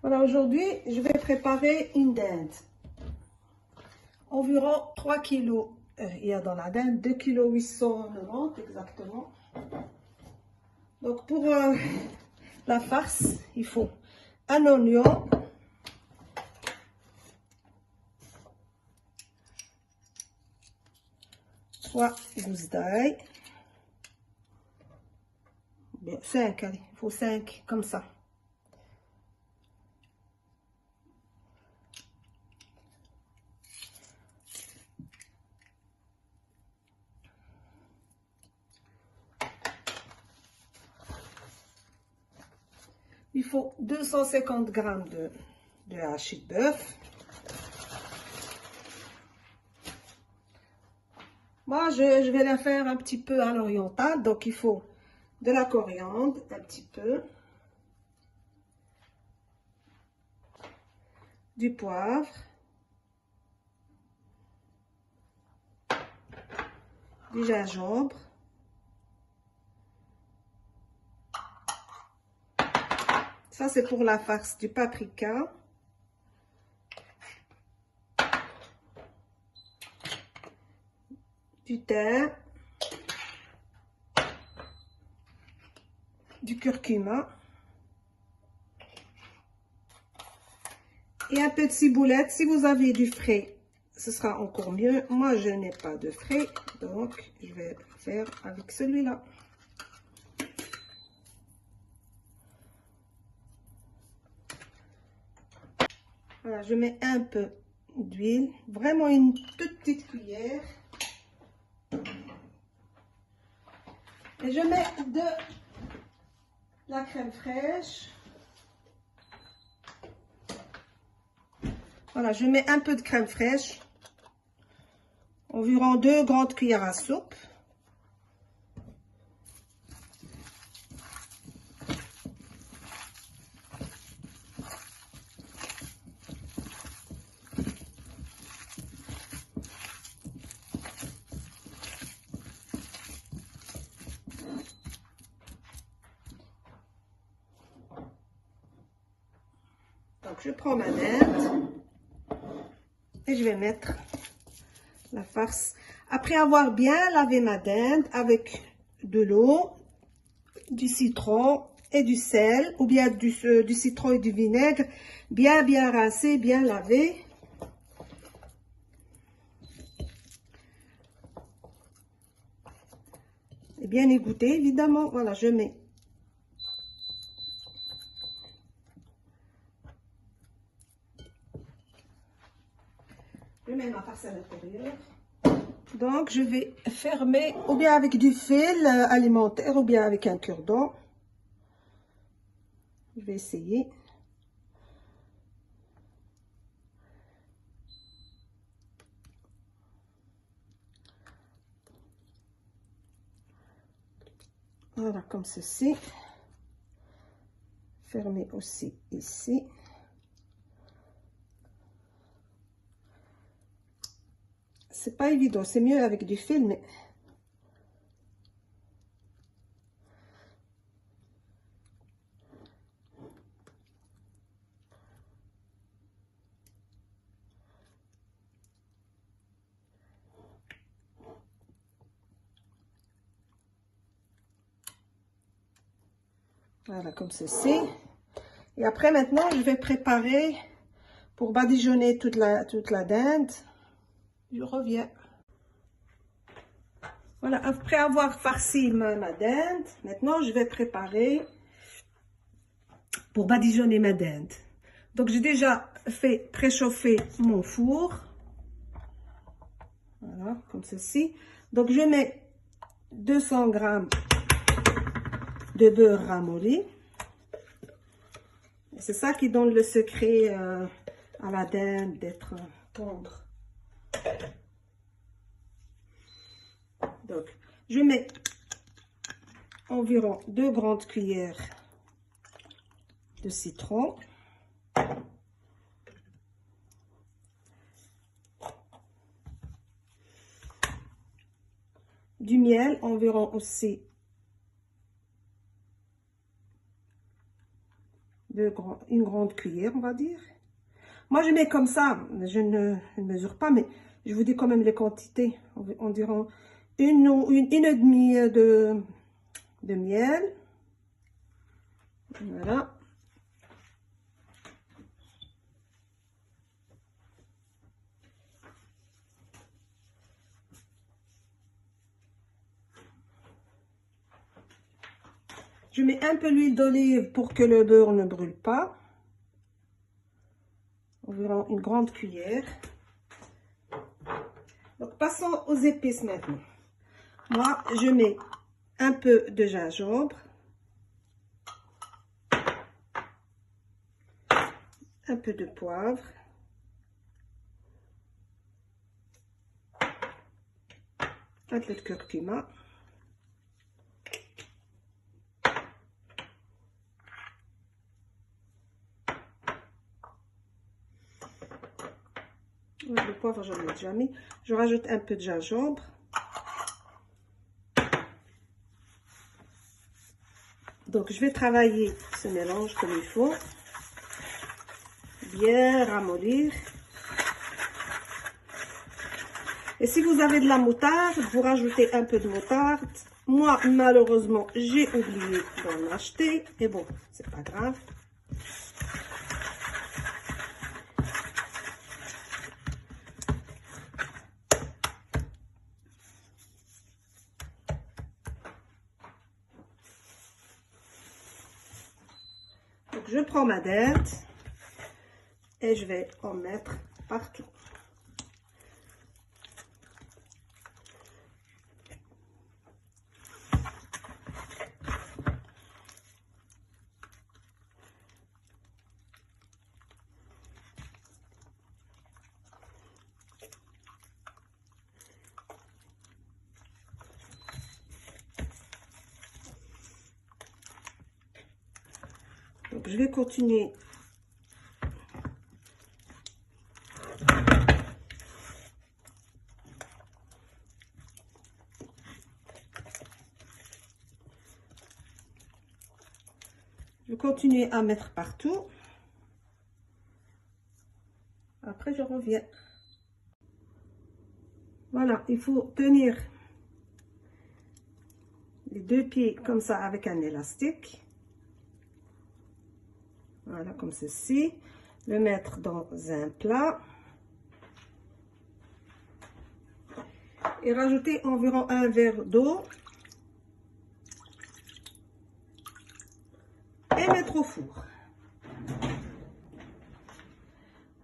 Voilà, aujourd'hui, je vais préparer une dinde. Environ 3 kilos. Il y a dans la dinde 2 kg 890 exactement. Donc, pour la farce, il faut un oignon, soit gousse d'ail, 5, allez, il faut 5 comme ça. Il faut 250 grammes de hachis de bœuf. Moi, je vais la faire un petit peu à l'oriental, donc il faut de la coriandre, un petit peu, du poivre, du gingembre, ça c'est pour la farce, du paprika, du thym, du curcuma et un peu de ciboulette. Si vous avez du frais, ce sera encore mieux. Moi, je n'ai pas de frais, donc je vais faire avec celui-là. Voilà, je mets un peu d'huile, vraiment une toute petite cuillère. Et je mets de la crème fraîche. Voilà, je mets un peu de crème fraîche, environ 2 grandes cuillères à soupe. Donc, je prends ma dinde et je vais mettre la farce. Après avoir bien lavé ma dinde avec de l'eau, du citron et du sel, ou bien du citron et du vinaigre, bien rincé, bien lavé. Et bien égoutté, évidemment. Voilà, je mets ma farce à l'intérieur. Donc, je vais fermer ou bien avec du fil alimentaire ou bien avec un cure-dent. Je vais essayer. Voilà, comme ceci. Fermer aussi ici. C'est pas évident, c'est mieux avec du fil, mais voilà, comme ceci. Et après, maintenant, je vais préparer pour badigeonner toute la dinde. Je reviens. Voilà, après avoir farci ma dinde, maintenant, je vais préparer pour badigeonner ma dinde. Donc, j'ai déjà fait préchauffer mon four. Voilà, comme ceci. Donc, je mets 200 grammes de beurre ramolli. C'est ça qui donne le secret à la dinde d'être tendre. Donc, je mets environ 2 grandes cuillères de citron. Du miel, environ aussi une grande cuillère, on va dire. Moi, je mets comme ça, je ne mesure pas, mais je vous dis quand même les quantités. Environ une et demie de miel. Voilà. Je mets un peu l'huile d'olive pour que le beurre ne brûle pas. Environ une grande cuillère. Donc, passons aux épices maintenant. Moi, je mets un peu de gingembre. Un peu de poivre. Un peu de curcuma. Le poivre, j'en ai déjà mis. Je rajoute un peu de gingembre. Donc, je vais travailler ce mélange comme il faut. Bien ramollir. Et si vous avez de la moutarde, vous rajoutez un peu de moutarde. Moi, malheureusement, j'ai oublié d'en acheter. Mais bon, c'est pas grave. Donc, je prends ma dinde et je vais en mettre partout. Donc, je vais continuer. Je vais continuer à mettre partout. Après, je reviens. Voilà, il faut tenir les deux pieds comme ça avec un élastique. Voilà, comme ceci. Le mettre dans un plat. Et rajouter environ un verre d'eau. Et mettre au four.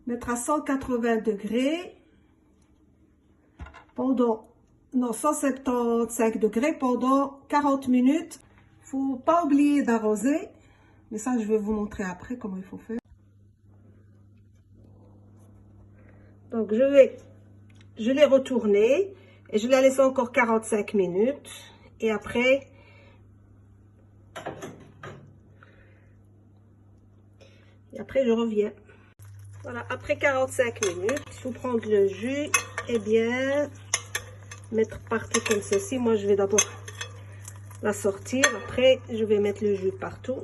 Mettre à 180 degrés pendant, non, 175 degrés pendant 40 minutes. Faut pas oublier d'arroser. Mais ça, je vais vous montrer après comment il faut faire. Donc, je l'ai retourné et je l'ai laissé encore 45 minutes. Et après, je reviens. Voilà, après 45 minutes, il faut prendre le jus et bien mettre partout comme ceci. Moi, je vais d'abord la sortir. Après, je vais mettre le jus partout.